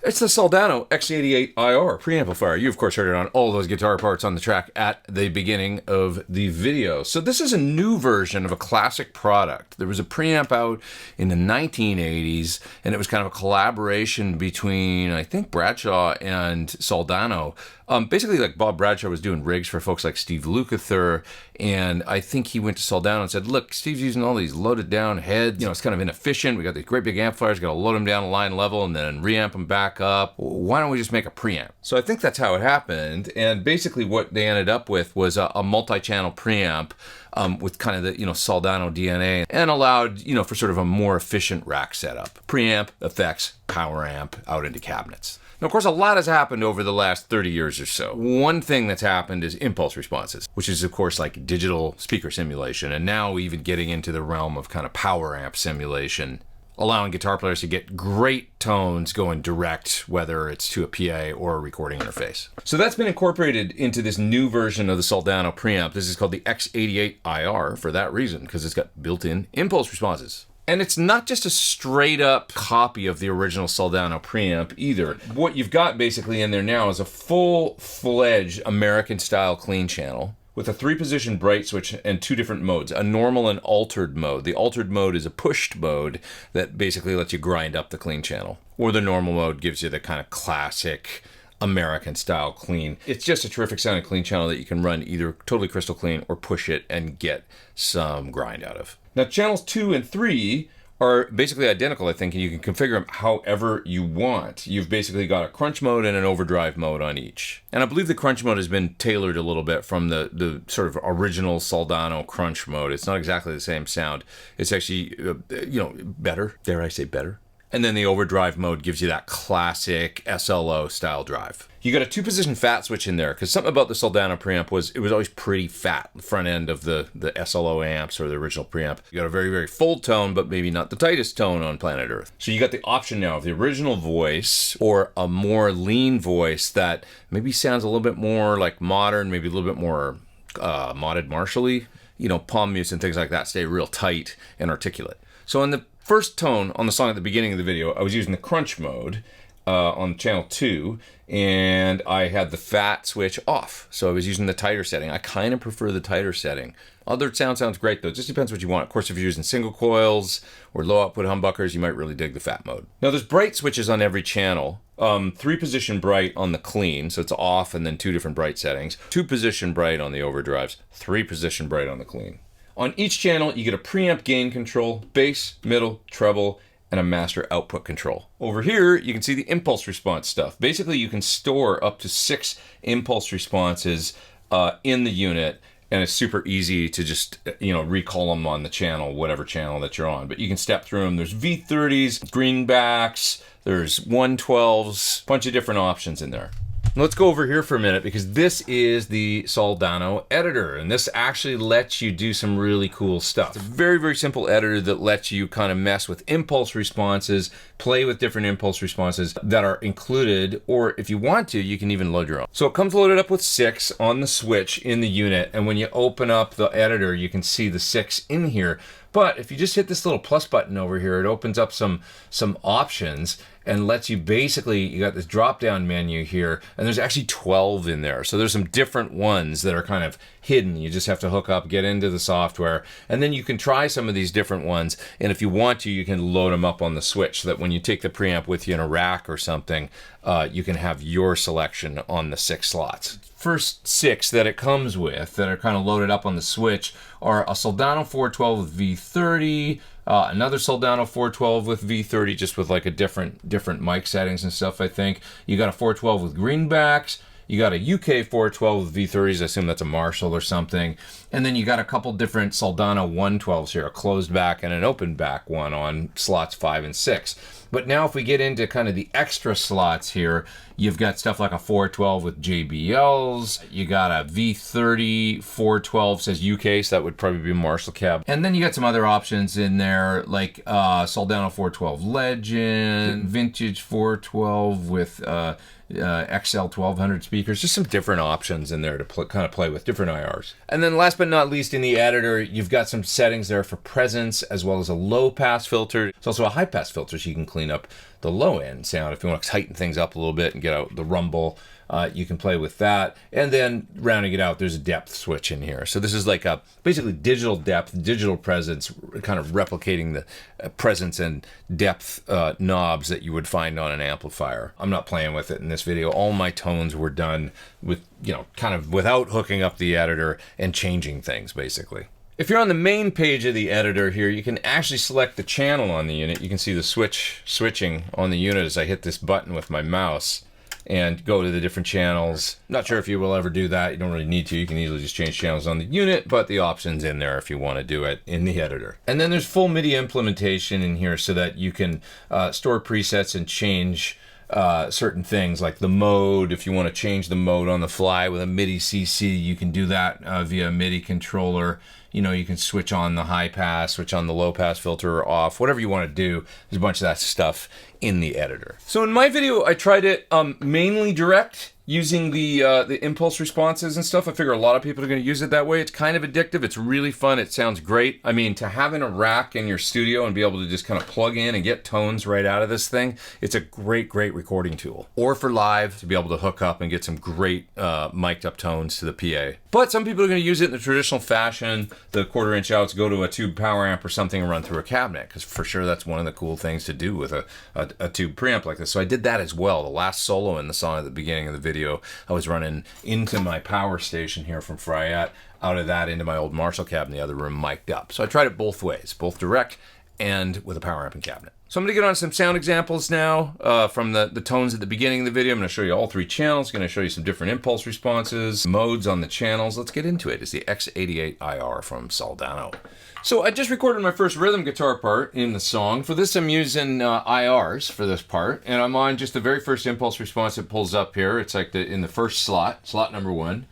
It's the Soldano X88IR preamplifier. You, of course, heard it on all those guitar parts on the track at the beginning of the video. So this is a new version of a classic product. There was a preamp out in the 1980s, and it was kind of a collaboration between, I think, Bradshaw and Soldano. Basically, like Bob Bradshaw was doing rigs for folks like Steve Lukather, and I think he went to Soldano and said, look, Steve's using all these loaded down heads. You know, it's kind of inefficient. We got these great big amplifiers, got to load them down a line level and then reamp them back up. Why don't we just make a preamp? So I think that's how it happened. And basically what they ended up with was a multi-channel preamp with kind of the, Soldano DNA, and allowed, for sort of a more efficient rack setup. Preamp, effects, power amp, out into cabinets. Now, of course, a lot has happened over the last 30 years or so. One thing that's happened is impulse responses, which is, of course, like digital speaker simulation, and now even getting into the realm of kind of power amp simulation, allowing guitar players to get great tones going direct, whether it's to a PA or a recording interface. So that's been incorporated into this new version of the Soldano preamp. This is called the X88IR for that reason, because it's got built-in impulse responses. And it's not just a straight up copy of the original Soldano preamp either. What you've got basically in there now is a full-fledged American style clean channel with a 3-position bright switch and 2 different modes, a normal and altered mode. The altered mode is a pushed mode that basically lets you grind up the clean channel. Or the normal mode gives you the kind of classic American style clean. It's just a terrific sounding clean channel that you can run either totally crystal clean or push it and get some grind out of. Now, channels 2 and 3 are basically identical, I think, and you can configure them however you want. You've basically got a crunch mode and an overdrive mode on each. And I believe the crunch mode has been tailored a little bit from the sort of original Soldano crunch mode. It's not exactly the same sound. It's actually, better. Dare I say better? And then the overdrive mode gives you that classic SLO style drive. You got a 2-position fat switch in there, because something about the Soldano preamp was it was always pretty fat, the front end of the SLO amps or the original preamp. You got a very, very full tone, but maybe not the tightest tone on planet Earth. So you got the option now of the original voice or a more lean voice that maybe sounds a little bit more like modern, maybe a little bit more modded Marshall-y. Palm mutes and things like that stay real tight and articulate. So in the first tone on the song at the beginning of the video, I was using the crunch mode on channel 2, and I had the fat switch off. So I was using the tighter setting. I kind of prefer the tighter setting. Other sounds great though. It just depends what you want. Of course, if you're using single coils or low output humbuckers, you might really dig the fat mode. Now there's bright switches on every channel. 3-position bright on the clean, so it's off, and then 2 different bright settings. 2-position bright on the overdrives, 3-position bright on the clean. On each channel, you get a preamp gain control, bass, middle, treble, and a master output control. Over here, you can see the impulse response stuff. Basically, you can store up to 6 impulse responses in the unit, and it's super easy to just, recall them on the channel, whatever channel that you're on. But you can step through them. There's V30s, greenbacks, there's 112s, bunch of different options in there. Let's go over here for a minute, because this is the Soldano editor, and this actually lets you do some really cool stuff. It's a very, very simple editor that lets you kind of mess with impulse responses, play with different impulse responses that are included, or if you want to, you can even load your own. So it comes loaded up with 6 on the switch in the unit, and when you open up the editor, you can see the 6 in here. But if you just hit this little plus button over here, it opens up some options and lets you basically, you got this drop down menu here, and there's actually 12 in there. So there's some different ones that are kind of hidden. You just have to hook up, get into the software, and then you can try some of these different ones. And if you want to, you can load them up on the switch so that when you take the preamp with you in a rack or something, you can have your selection on the 6 slots. First 6 that it comes with that are kind of loaded up on the switch are a Soldano 412 with V30, another Soldano 412 with V30, just with like a different mic settings and stuff, I think. You got a 412 with greenbacks. You got a UK 412 with V30s, I assume that's a Marshall or something. And then you got a couple different Soldano 112s here, a closed back and an open back one on slots 5 and 6. But now if we get into kind of the extra slots here, you've got stuff like a 412 with JBLs, you got a V30 412, says UK, so that would probably be a Marshall cab. And then you got some other options in there, like Soldano 412 Legend, Vintage 412 with XL1200 speakers, just some different options in there to kind of play with different IRs. And then last but not least, in the editor, you've got some settings there for presence, as well as a low pass filter. It's also a high pass filter, so you can clean up the low end sound. If you want to tighten things up a little bit and get out the rumble, you can play with that. And then rounding it out, there's a depth switch in here. So this is like a basically digital depth, digital presence, kind of replicating the presence and depth knobs that you would find on an amplifier. I'm not playing with it in this video. All my tones were done with, kind of without hooking up the editor and changing things, basically. If you're on the main page of the editor here, you can actually select the channel on the unit. You can see the switching on the unit as I hit this button with my mouse and go to the different channels. Not sure if you will ever do that. You don't really need to. You can easily just change channels on the unit, but the option's in there if you want to do it in the editor. And then there's full MIDI implementation in here so that you can store presets and change certain things like the mode. If you want to change the mode on the fly with a MIDI CC, you can do that via a MIDI controller. You can switch on the high pass, switch on the low pass filter or off, whatever you want to do. There's a bunch of that stuff in the editor. So in my video, I tried it mainly direct, using the impulse responses and stuff. I figure a lot of people are going to use it that way. It's kind of addictive. It's really fun. It sounds great. I mean, to have in a rack in your studio and be able to just kind of plug in and get tones right out of this thing, it's a great, great recording tool. Or for live, to be able to hook up and get some great mic'd up tones to the PA. But some people are going to use it in the traditional fashion, the 1/4 inch outs, go to a tube power amp or something and run through a cabinet, because for sure that's one of the cool things to do with a tube preamp like this. So I did that as well. The last solo in the song at the beginning of the video, I was running into my power station here from Fryette, out of that into my old Marshall cab in the other room, mic'd up. So I tried it both ways, both direct and with a power amp and cabinet. So I'm going to get on some sound examples now from the tones at the beginning of the video. I'm going to show you all 3 channels. I'm going to show you some different impulse responses, modes on the channels. Let's get into it. It's the X88IR from Soldano. So I just recorded my first rhythm guitar part in the song. For this, I'm using IRs for this part, and I'm on just the very first impulse response that pulls up here. It's like in the first slot number 1,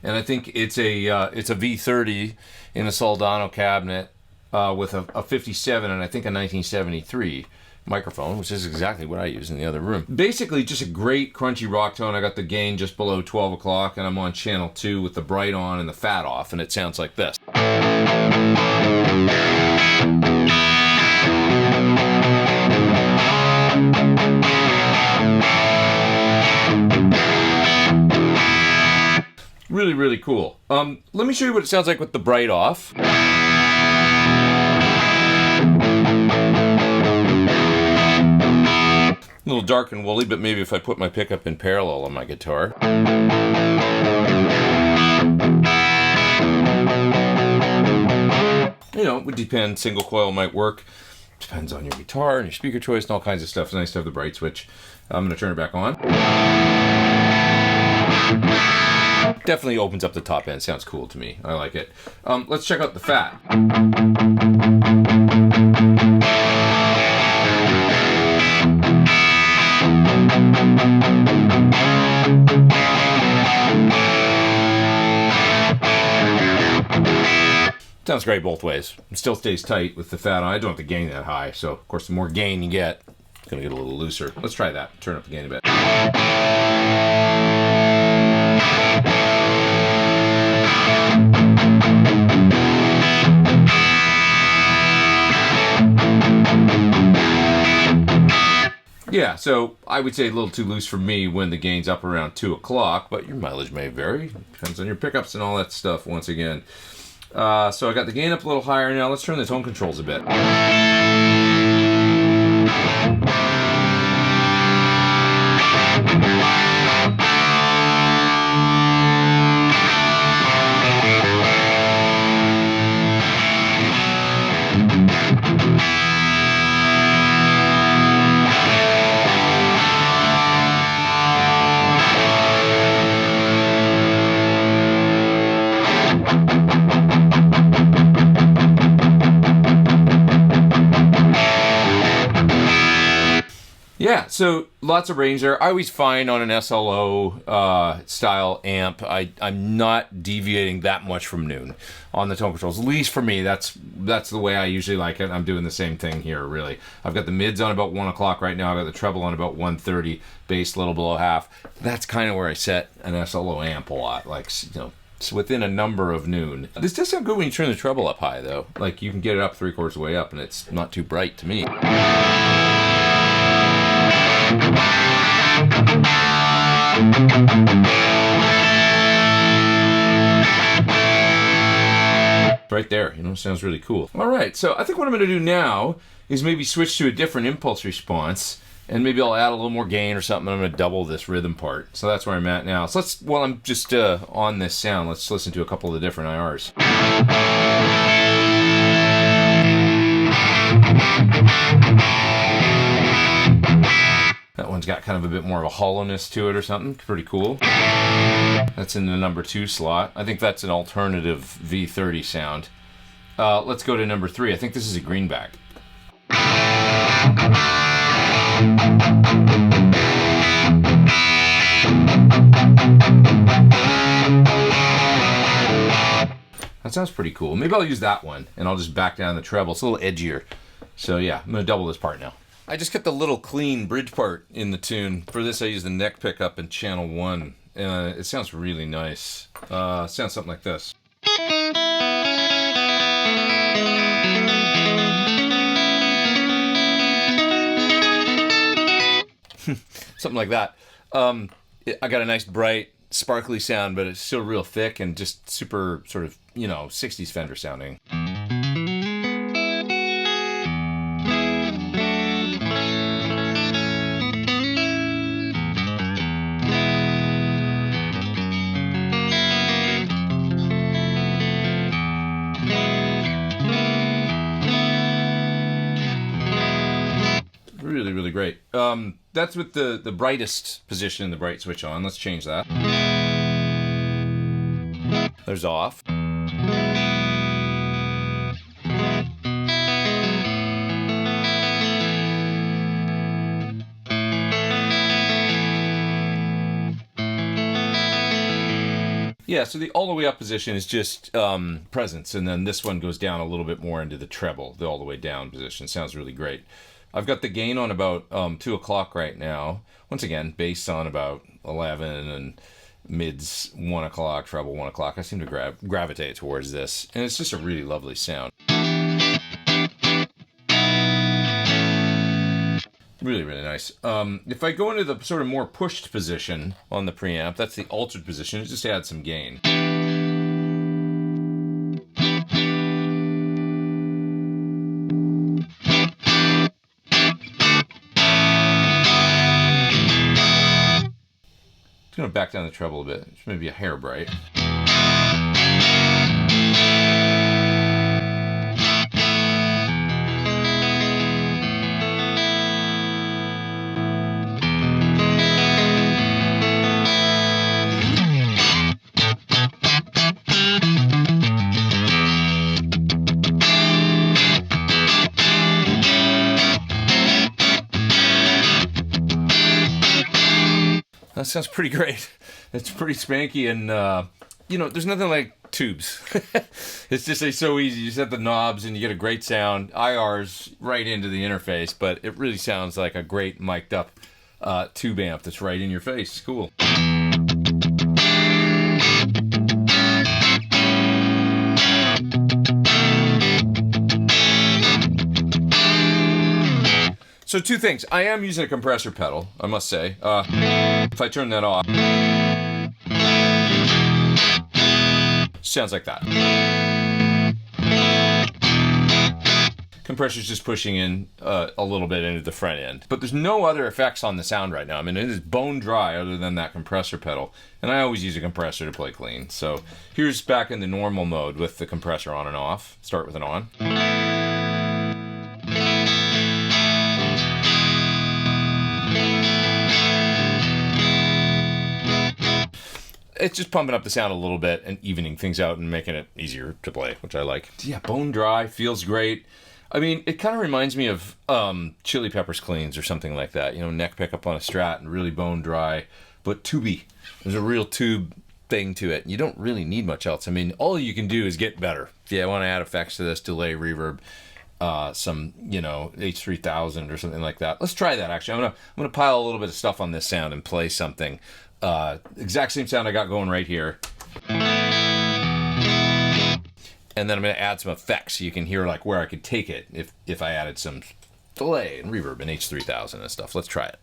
and I think it's a V30 in a Soldano cabinet with a 57 and I think a 1973 microphone, which is exactly what I use in the other room. Basically, just a great crunchy rock tone. I got the gain just below 12 o'clock, and I'm on channel 2 with the bright on and the fat off, and it sounds like this. Really, really cool. Let me show you what it sounds like with the bright off. A little dark and woolly, but maybe if I put my pickup in parallel on my guitar. It would depend. Single coil might work. Depends on your guitar and your speaker choice and all kinds of stuff. It's nice to have the bright switch. I'm going to turn it back on. Definitely opens up the top end. Sounds cool to me. I like it. Let's check out the fat. Sounds great both ways. It still stays tight with the fat on. I don't have to gain that high, so of course the more gain you get, it's going to get a little looser. Let's try that. Turn up the gain a bit. Yeah, so I would say a little too loose for me when the gain's up around 2 o'clock, but your mileage may vary. Depends on your pickups and all that stuff, once again. So I got the gain up a little higher now. Let's turn the tone controls a bit. Yeah, so lots of range there. I always find on an SLO style amp, I'm not deviating that much from noon on the tone controls. At least for me, that's the way I usually like it. I'm doing the same thing here, really. I've got the mids on about 1 o'clock right now. I've got the treble on about 1:30, bass a little below half. That's kind of where I set an SLO amp a lot, like, you know, it's within a number of noon. This does sound good when you turn the treble up high, though. Like, you can get it up 3/4 of the way up, and it's not too bright to me. Right there, you know, sounds really cool. All right, so I think what I'm going to do now is maybe switch to a different impulse response, and maybe I'll add a little more gain or something. I'm going to double this rhythm part. So that's where I'm at now. So let's, while I'm just on this sound, let's listen to a couple of the different IRs. That one's got kind of a bit more of a hollowness to it or something. Pretty cool. That's in the number 2 slot. I think that's an alternative V30 sound. Let's go to number 3. I think this is a greenback. That sounds pretty cool. Maybe I'll use that one, and I'll just back down the treble. It's a little edgier. So yeah, I'm going to double this part now. I just kept the little clean bridge part in the tune. For this, I use the neck pickup in channel 1. It sounds really nice. Sounds something like this. Something like that. I got a nice bright, sparkly sound, but it's still real thick and just super sort of, you know, 60s Fender sounding. Really, really great. That's with the brightest position in the bright switch on. Let's change that. There's off. Yeah, so the all the way up position is just presence, and then this one goes down a little bit more into the treble, the all the way down position. Sounds really great. I've got the gain on about 2 o'clock right now. Once again, bass on about 11 and mids 1 o'clock, treble 1 o'clock. I seem to gravitate towards this, and it's just a really lovely sound. Really, really nice. If I go into the sort of more pushed position on the preamp, that's the altered position, it just adds some gain. I'm going to back down the treble a bit. It's maybe a hair bright. That sounds pretty great. It's pretty spanky, and you know, there's nothing like tubes. It's just so easy. You set the knobs and you get a great sound. IR's right into the interface, but it really sounds like a great mic'd up tube amp that's right in your face. Cool. So 2 things. I am using a compressor pedal, I must say. If I turn that off, sounds like that. Compressor's just pushing in a little bit into the front end. But there's no other effects on the sound right now. I mean, it is bone dry other than that compressor pedal. And I always use a compressor to play clean. So here's back in the normal mode with the compressor on and off. Start with an on. It's just pumping up the sound a little bit and evening things out and making it easier to play, which I like. Yeah, bone dry, feels great. I mean, it kind of reminds me of Chili Peppers Cleans or something like that. You know, neck pickup on a Strat and really bone dry, but tubey. There's a real tube thing to it. You don't really need much else. I mean, all you can do is get better. If you want to add effects to this, delay, reverb, some, you know, H3000 or something like that. Let's try that, actually. I'm gonna pile a little bit of stuff on this sound and play something. Exact same sound I got going right here. And then I'm going to add some effects so you can hear like where I could take it if I added some delay and reverb and H3000 and stuff. Let's try it.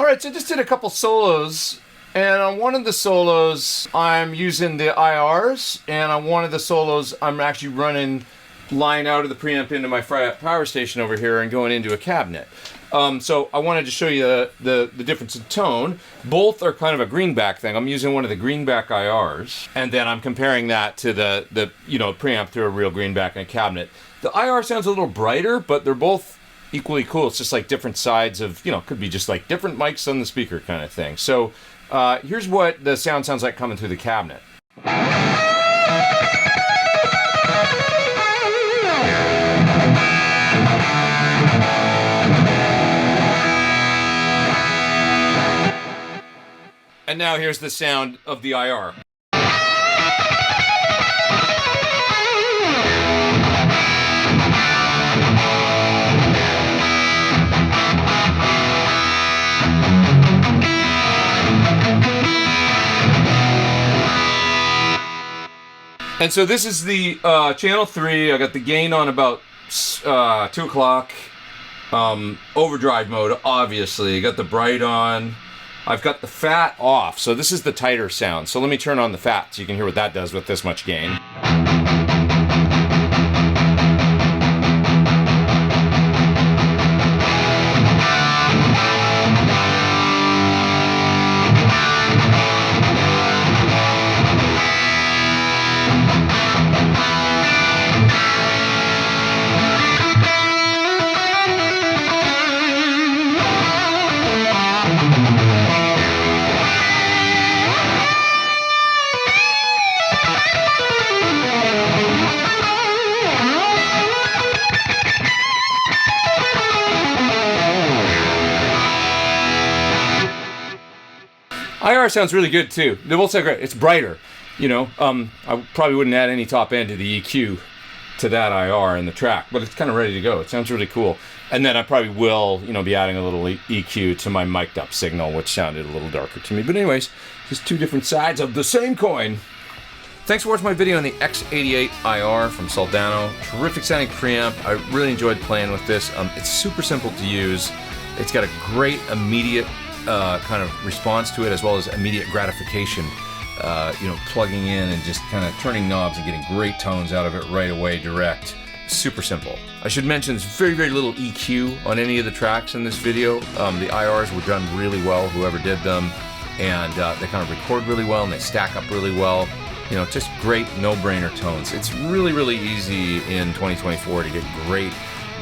Alright, so I just did a couple solos, and on one of the solos I'm using the IRs, and on one of the solos I'm actually running line out of the preamp into my power station over here and going into a cabinet. So I wanted to show you the difference in tone. Both are kind of a greenback thing. I'm using one of the greenback IRs, and then I'm comparing that to the you know, preamp through a real greenback in a cabinet. The IR sounds a little brighter, but they're both equally cool. It's just like different sides of, you know, could be just like different mics on the speaker kind of thing. So here's what the sound sounds like coming through the cabinet. And now here's the sound of the IR. And so this is the channel 3. I got the gain on about 2 o'clock. Overdrive mode, obviously. Got the bright on. I've got the fat off. So this is the tighter sound. So let me turn on the fat so you can hear what that does with this much gain. IR sounds really good too. They both sound great. It's brighter, you know. I probably wouldn't add any top end to the EQ to that IR in the track, but it's kind of ready to go. It sounds really cool. And then I probably will, you know, be adding a little EQ to my mic'd up signal, which sounded a little darker to me. But anyways, just two different sides of the same coin. Thanks for watching my video on the X88IR from Soldano. Terrific sounding preamp. I really enjoyed playing with this. It's super simple to use. It's got a great immediate kind of response to it, as well as immediate gratification. You know, plugging in and just kind of turning knobs and getting great tones out of it right away, direct. Super simple. I should mention there's very, very little EQ on any of the tracks in this video. The IRs were done really well, whoever did them, and they kind of record really well and they stack up really well. You know, just great no-brainer tones. It's really, really easy in 2024 to get great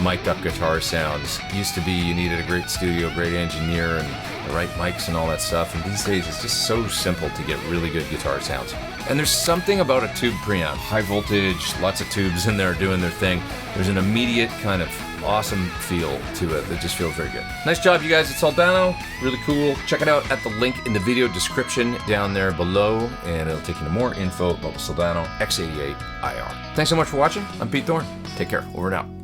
mic'd up guitar sounds. It used to be you needed a great studio, great engineer, and the right mics and all that stuff, and these days it's just so simple to get really good guitar sounds. And there's something about a tube preamp. High voltage, lots of tubes in there doing their thing. There's an immediate kind of awesome feel to it that just feels very good. Nice job, you guys, at Soldano. Really cool. Check it out at the link in the video description down there below, and it'll take you to more info about the Soldano X88IR. Thanks so much for watching. I'm Pete Thorne. Take care. Over and out.